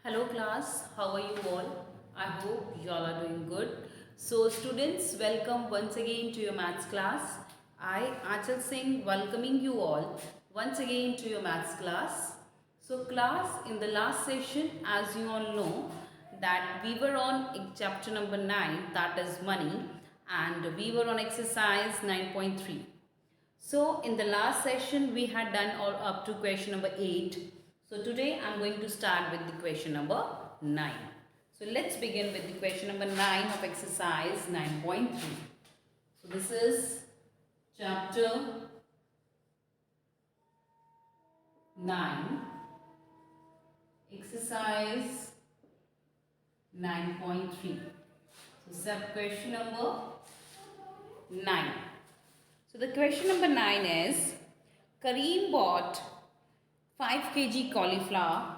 Hello class, how are you all? I hope you all are doing good. So students, welcome once again to your maths class. I, Achal Singh, welcoming you all once again to your maths class. So class, in the last session, as you all know, that we were on chapter number 9, that is money, and we were on exercise 9.3. So in the last session we had done all up to question number 8. So today I am going to start with the question number 9. So let's begin with the question number 9 of exercise 9.3. So this is chapter 9, exercise 9.3. So sub question number 9. So the question number 9 is, Kareem bought 5 kg cauliflower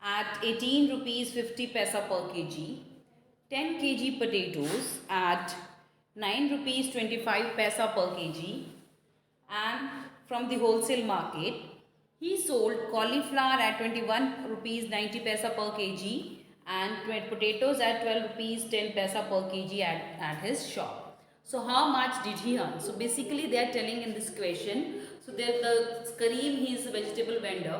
at 18 rupees 50 paisa per kg, 10 kg potatoes at 9 rupees 25 paisa per kg, and from the wholesale market he sold cauliflower at 21 rupees 90 paisa per kg and potatoes at 12 rupees 10 paisa per kg at his shop. So how much did he earn? So basically they are telling in this question, so there the Kareem, he is a vegetable vendor.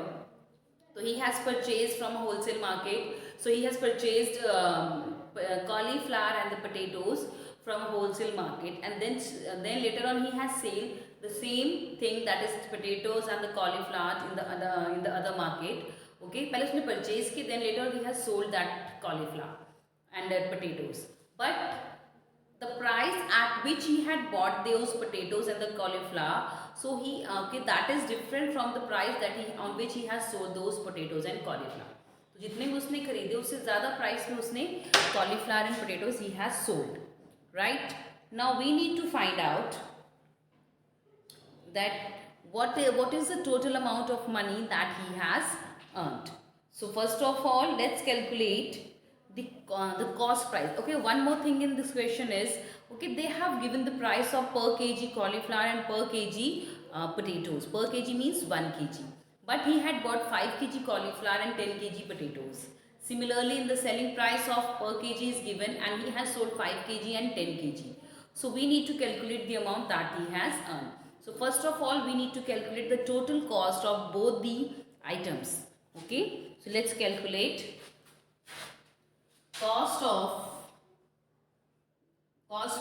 So he has purchased from a wholesale market. So he has purchased cauliflower and the potatoes from a wholesale market, and then later on he has sold the same thing, that is potatoes and the cauliflower in the other market. Okay, पहले उसने purchase की, then later he has sold that cauliflower and potatoes. But the price at which he had bought those potatoes and the cauliflower, so he okay, that is different from the price that he on which he has sold those potatoes and cauliflower. तो जितने भी उसने खरीदे उससे ज़्यादा price में उसने cauliflower and potatoes he has sold, right? Now we need to find out that what is the total amount of money that he has earned. So first of all, let's calculate the cost price. Okay, one more thing in this question is, okay, they have given the price of per kg cauliflower and per kg potatoes. Per kg means 1 kg, but he had bought 5 kg cauliflower and 10 kg potatoes. Similarly, in the selling price of per kg is given and he has sold 5 kg and 10 kg. So we need to calculate the amount that he has earned. So first of all, we need to calculate the total cost of both the items. Okay, so let's calculate cost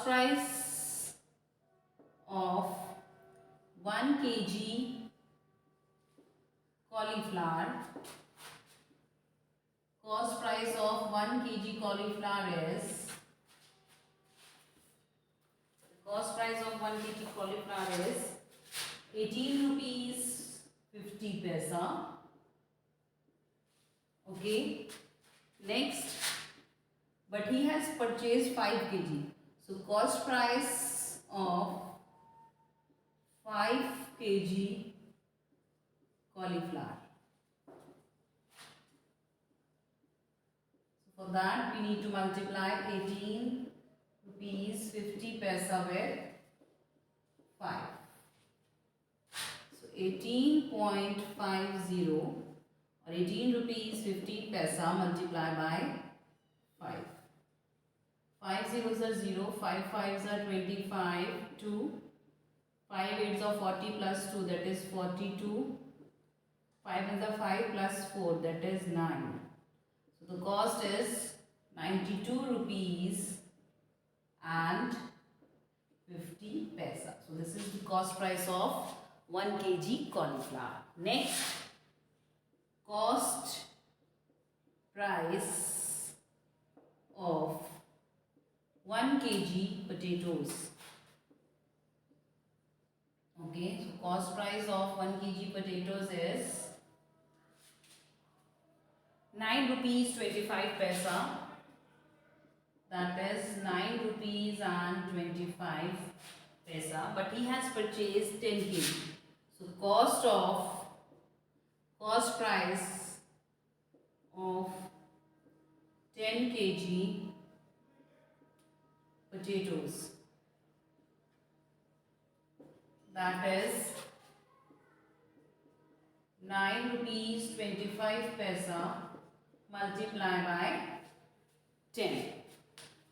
price of 1 kg cauliflower. Cost price of 1 kg cauliflower is, cost price of 1 kg cauliflower is 18 rupees 50 paisa. Okay, next, but he has purchased 5 kg. So cost price of 5 kg cauliflower. So for that we need to multiply 18 rupees 50 paisa with 5. So 18.50 or 18 rupees 50 paisa multiplied by 5. 5 zeros are 0, 5 fives are 25, 2, 5 eights are 40 plus 2, that is 42, 5 is a 5 plus 4, that is 9. So the cost is 92 rupees and 50 paisa. So this is the cost price of 1 kg cauliflower. Next, cost price of 1 kg potatoes. Okay, so cost price of 1 kg potatoes is 9 rupees 25 paisa. That is 9 rupees and 25 paisa. But he has purchased 10 kg. So cost price of 10 kg potatoes, that is 9 rupees 25 paisa multiply by 10.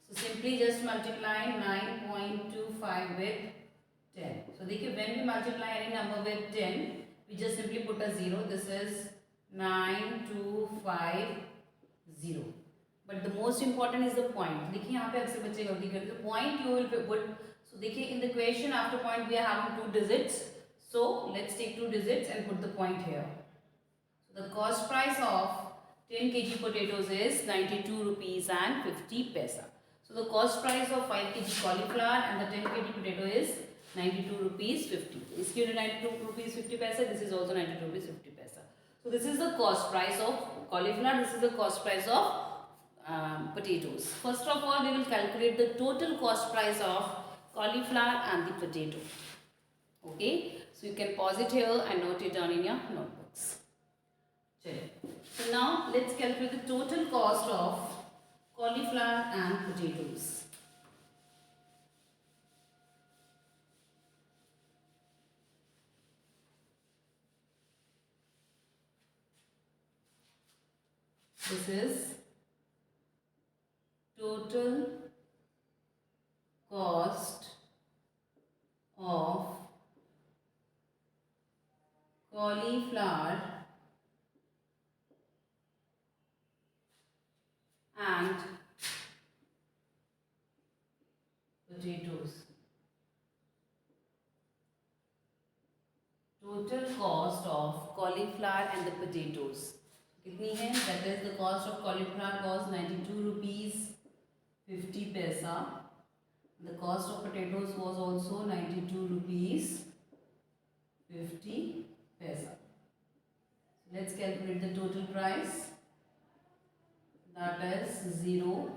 So simply just multiply 9.25 with 10. So देखिए when we multiply any number with 10, we just simply put a 0. This is 9250. But the most important is the point. देखिए यहाँ पे अक्सर बच्चे गलती करते हैं. Point you will put. So देखिए in the question after point we are having 2 digits. So let's take 2 digits and put the point here. So the cost price of 10 kg potatoes is 92 rupees and 50 paisa. So the cost price of 5 kg cauliflower and the 10 kg potato is 92 rupees 50. इसकी 92 rupees 50 paisa. This is also 92 rupees 50 paisa. So this is the cost price of cauliflower. This is the cost price of potatoes. First of all, we will calculate the total cost price of cauliflower and the potato. Okay. So you can pause it here and note it down in your notebooks. So now let's calculate the total cost of cauliflower and potatoes. This is total cost of cauliflower and potatoes. Total cost of cauliflower and the potatoes. कितनी है? That is the cost of cauliflower was 92 rupees 50 paisa. The cost of potatoes was also 92 rupees 50 paisa. Let's calculate the total price. That is 0,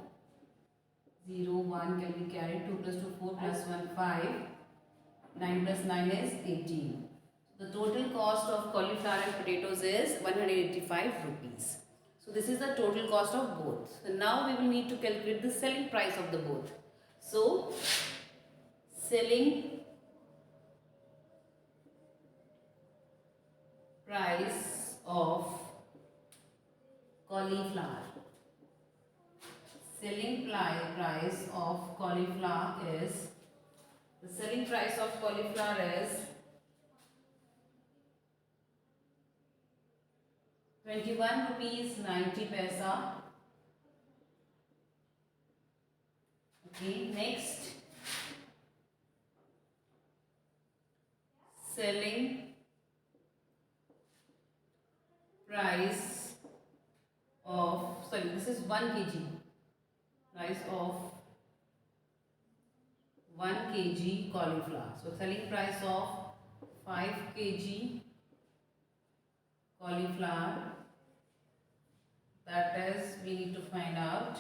0, 1 can be carried, 2 plus 2, 4 plus 1, 5, 9 plus 9 is 18. The total cost of cauliflower and potatoes is 185 rupees. So this is the total cost of both. So now we will need to calculate the selling price of the both. So selling price of cauliflower. Selling price of cauliflower is, the selling price of cauliflower is 21 rupees 90 paisa. Okay, next selling price of, sorry, this is 1 kg, price of 1 kg cauliflower. So selling price of 5 kg cauliflower, that is we need to find out.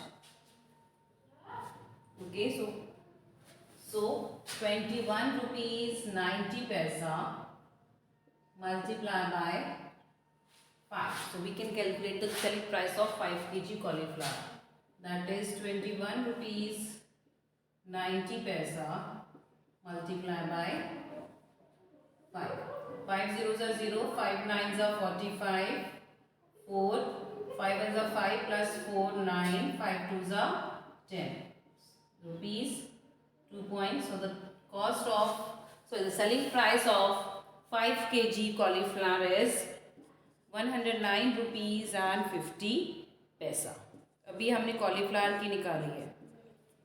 Okay, so 21 rupees 90 paisa multiplied by 5. So we can calculate the selling price of 5 kg cauliflower. That is 21 rupees 90 paisa multiplied by 5. 5 zeros are 0, 5 nines are 45, 4, 5 ones are 5 plus 4, 9, 5 twos are 10 rupees, 2 points. So the cost of, so the selling price of 5 kg cauliflower is 109 rupees and 50 paisa. अभी हमने cauliflower की निकाली है.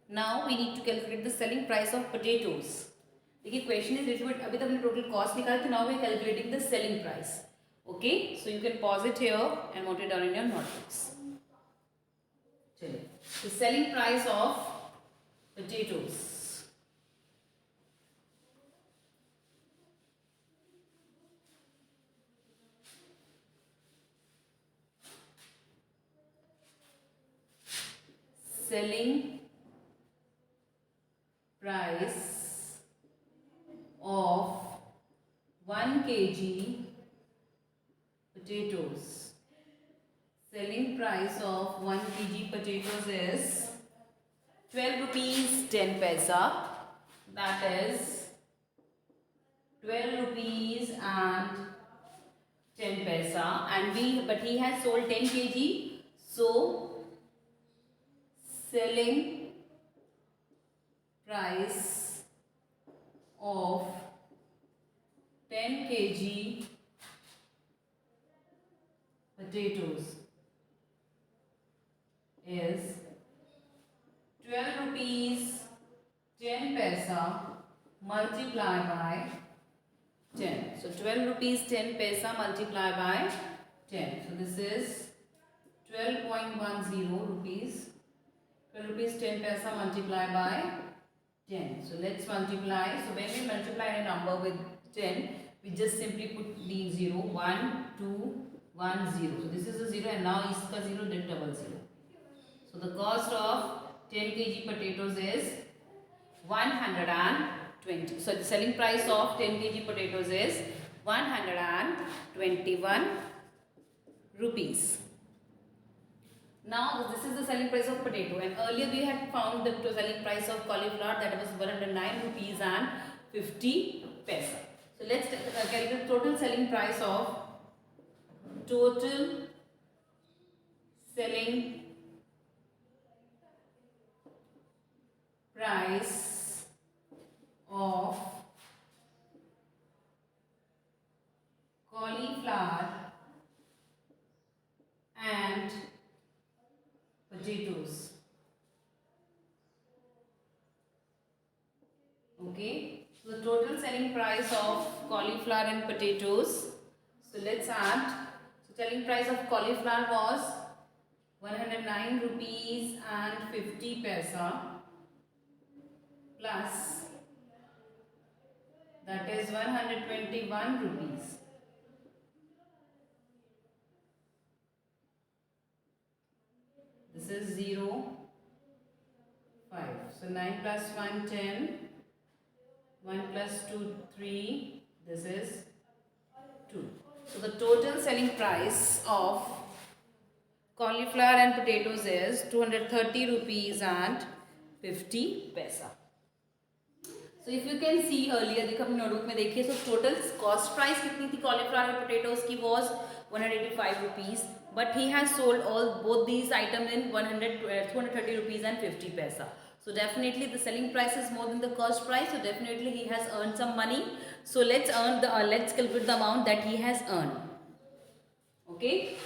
Now we need to calculate the selling price of potatoes. देखिए question is little bit, अभी तक हमने total cost निकाली थी. Now we are calculating the selling price. Okay, so you can pause it here and note it down in your notebooks. चलिए, the selling price of potatoes. Selling price of 1 kg potatoes. Selling price of 1 kg potatoes is 12 rupees 10 paisa. That is 12 rupees and 10 paisa. And but he has sold 10 kg. So selling price of 10 kg potatoes is 12 rupees 10 paisa multiplied by 10. So 12 rupees 10 paisa multiplied by 10. So this is 12.10 rupees. 12 rupees 10 paisa multiplied by 10. So let's multiply. So when we multiply a number with 10, we just simply put the 0. 1, 2, 1, 0. So this is a 0 and now iska 0, then double 0. So the cost of 10 kg potatoes is 120. So the selling price of 10 kg potatoes is 121 rupees. Now this is the selling price of potato, and earlier we had found the selling price of cauliflower, that was 109 rupees and 50 paisa. So let's calculate total selling price of cauliflower and potatoes. Okay, so the total selling price of cauliflower and potatoes. So let's add. So selling price of cauliflower was 109 rupees and 50 paisa plus, that is 121 rupees. This is 0, 5. So 9 plus 1, 10. 1 plus 2, 3. This is 2. So the total selling price of cauliflower and potatoes is 230 rupees and 50 paisa. So if you can see earlier, देखो अपने notebook में देखिए, so total cost price कितनी थी cauliflower and potatoes की was 185 rupees, but he has sold both these items in 230 rupees and 50 paisa. So definitely the selling price is more than the cost price. So definitely he has earned some money. So let's calculate the amount that he has earned. Okay.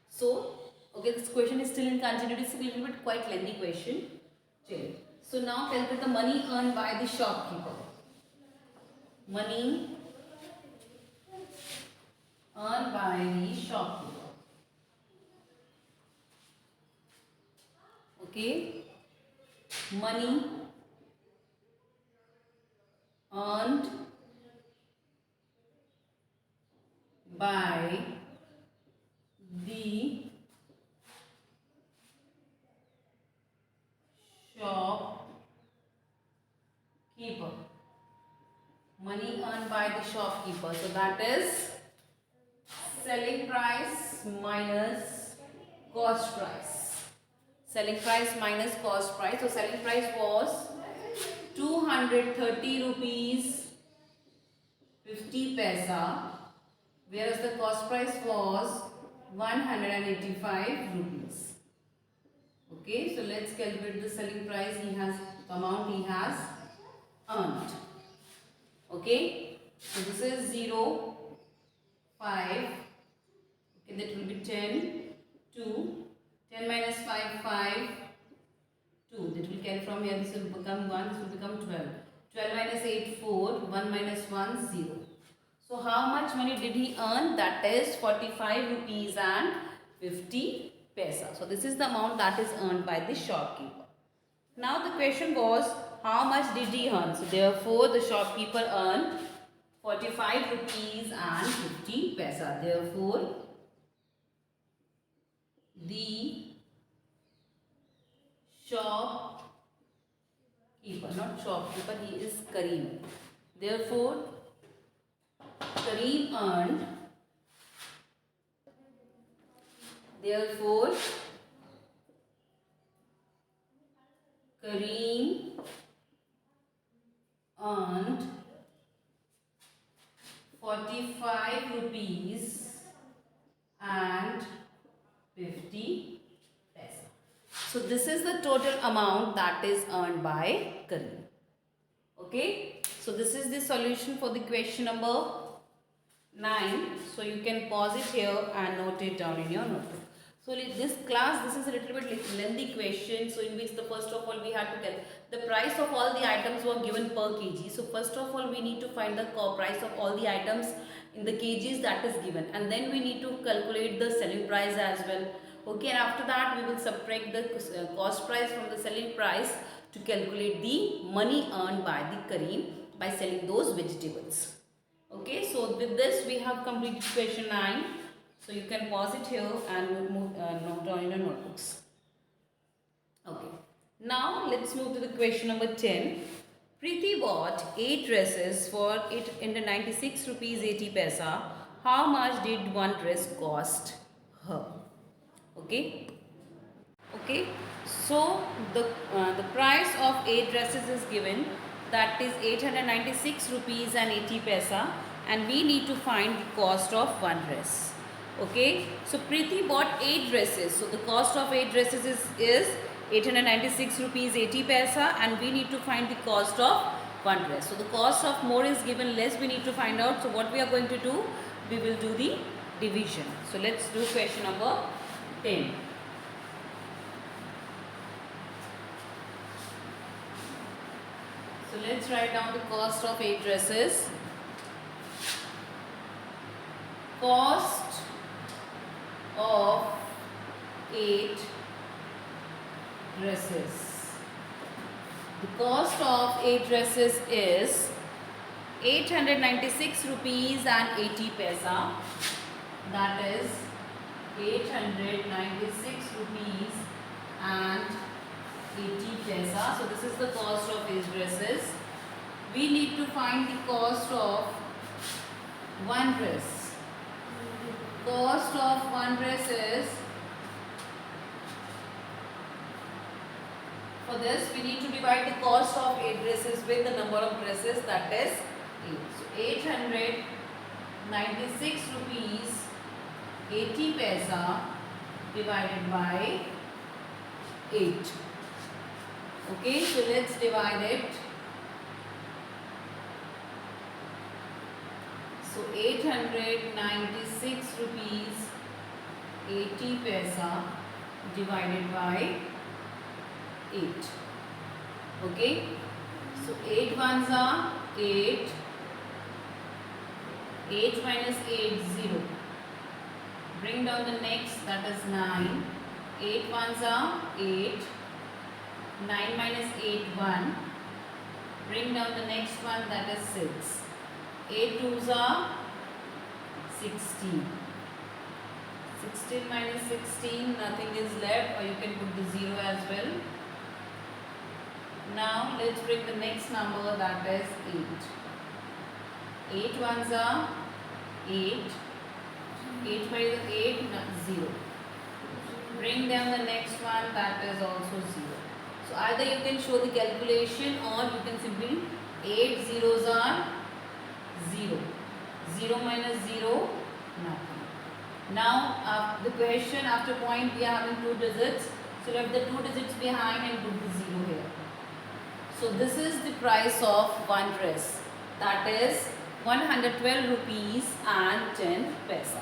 So okay, this question is still in continuity. It's a little bit quite lengthy question. Okay. So now calculate the money earned by the shopkeeper. Money earned by the shopkeeper. Okay. Money earned by the shopkeeper. Money earned by the shopkeeper. So that is selling price minus cost price. Selling price minus cost price. So selling price was 230 rupees 50 paisa, whereas the cost price was 185 rupees. Okay, so let's calculate the selling price the amount he has earned. Okay, so this is 0, 5, okay, that will be 10, 2, 10 minus 5, 5, 2, that will carry from here, this will become 1, this will become 12. 12 minus 8, 4, 1 minus 1, 0. So how much money did he earn? That is 45 rupees and 50 paisa. So this is the amount that is earned by the shopkeeper. Now the question was, how much did he earn? So therefore the shopkeeper earned 45 rupees and 50 paisa. Therefore the shopkeeper, not shopkeeper, he is Kareem. Therefore Kareem earned, therefore Kareem earned 45 rupees and 50 So this is the total amount that is earned by Kareem. Okay. So this is the solution for the question number 9. So you can pause it here and note it down in your notebook. So this class, this is a little bit lengthy question. So in which the first of all we had to tell the price of all the items were given per kg. So first of all we need to find the price of all the items in the kgs that is given, and then we need to calculate the selling price as well. Okay, and after that we will subtract the cost price from the selling price to calculate the money earned by the Kareem by selling those vegetables. Okay, so with this we have completed question 9. So you can pause it here and note down in your notebooks. Okay, now let's move to the question number 10. Preeti bought 8 dresses for 896 rupees 80 paisa. How much did one dress cost her? Okay. Okay. So the price of 8 dresses is given, that is 896 rupees and 80 paisa, and we need to find the cost of one dress. Okay. So Preeti bought 8 dresses. So the cost of 8 dresses is 896 rupees 80 paisa, and we need to find the cost of one dress. So the cost of more is given, less we need to find out. So what we are going to do, we will do the division. So let's do question number 10. So let's write down the cost of 8 dresses. Cost of 8 dresses. The cost of 8 dresses is 896 rupees and 80 paisa. That is 896 rupees and 80 paisa. So this is the cost of 8 dresses. We need to find the cost of one dress. Cost of one dress is, for this we need to divide the cost of 8 dresses with the number of dresses, that is 8. So 896 rupees 80 paisa divided by 8. Okay, so let's divide it. So 896 rupees 80 paisa divided by 8. Okay, so 8 ones are 8, 8 minus 8, 0. Bring down the next, that is 9. 8 ones are 8, 9 minus 8, 1. Bring down the next one, that is 6. 8 twos are 16. 16 minus 16, nothing is left, or you can put the 0 as well. Now let's bring the next number, that is 8. 8 ones are 8. 8 minus 8, 0. Bring down the next one, that is also 0. So either you can show the calculation, or you can simply 8 zeros are 0. 0 minus 0, nothing. Now the question after point, we are having 2 digits. So left the 2 digits behind and put the 0 here. So this is the price of one dress, that is 112 rupees and 10 paisa.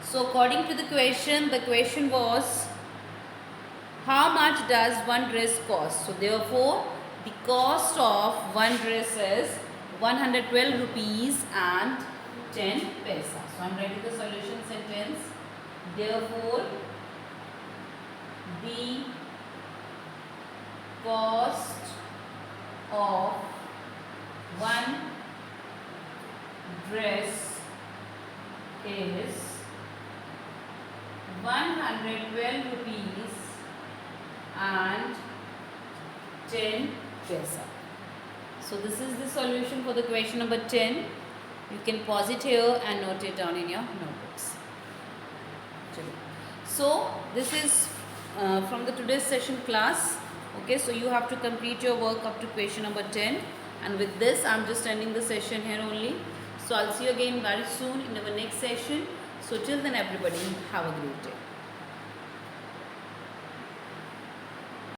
So according to the question was, how much does one dress cost? So therefore the cost of one dress is 112 rupees and 10 paisa. So I am writing the solution sentence. Therefore the cost of one dress is 112 rupees and 10 paisa. So this is the solution for the question number 10. You can pause it here and note it down in your notebooks. So this is from the today's session class. Okay, so you have to complete your work up to question number 10, and with this I am just ending the session here only. So I'll see you again very soon in our next session. So till then everybody, have a great day.